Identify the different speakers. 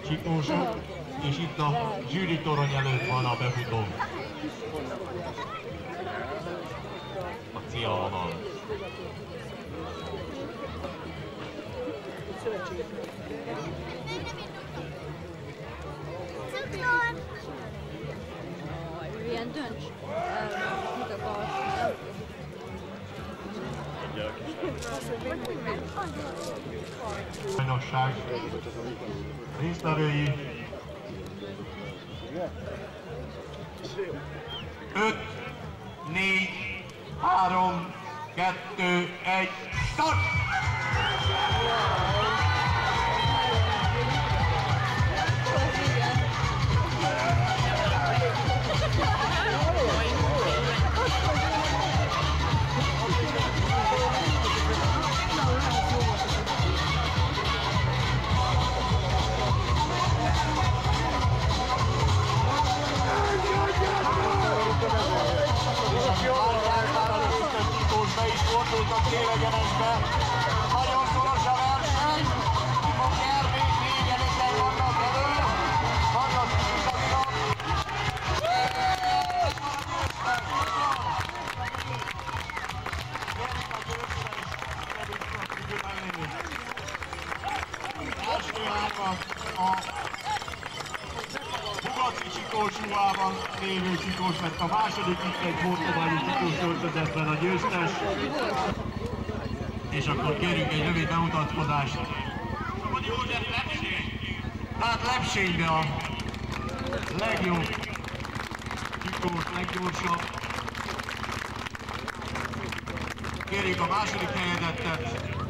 Speaker 1: Csikós, és itt a zsűri torony előtt van a befutó. A célvonal.
Speaker 2: Ilyen dönts. Mit akarsz?
Speaker 1: Bajnokság résztvevői 5, 4, 3, 2, 1, start! Be is fordult a célegyenesbe. Nagyon szoros a verseny. Ki fog nyerni, négyen ezen vannak elő. Fantasztikus a világ. Gyerünk a győztes, gyerünk a figyelni. Első hármat a Bugaci Csikós ruhában lévő Csikós lett a második, itt egy portugályi Csikós öltözetben a győztes. És akkor kérjük egy rövid bemutatkozást. Tehát Lepsénybe a legjobb Csikós, leggyorsabb. Kérjük a második helyezettet.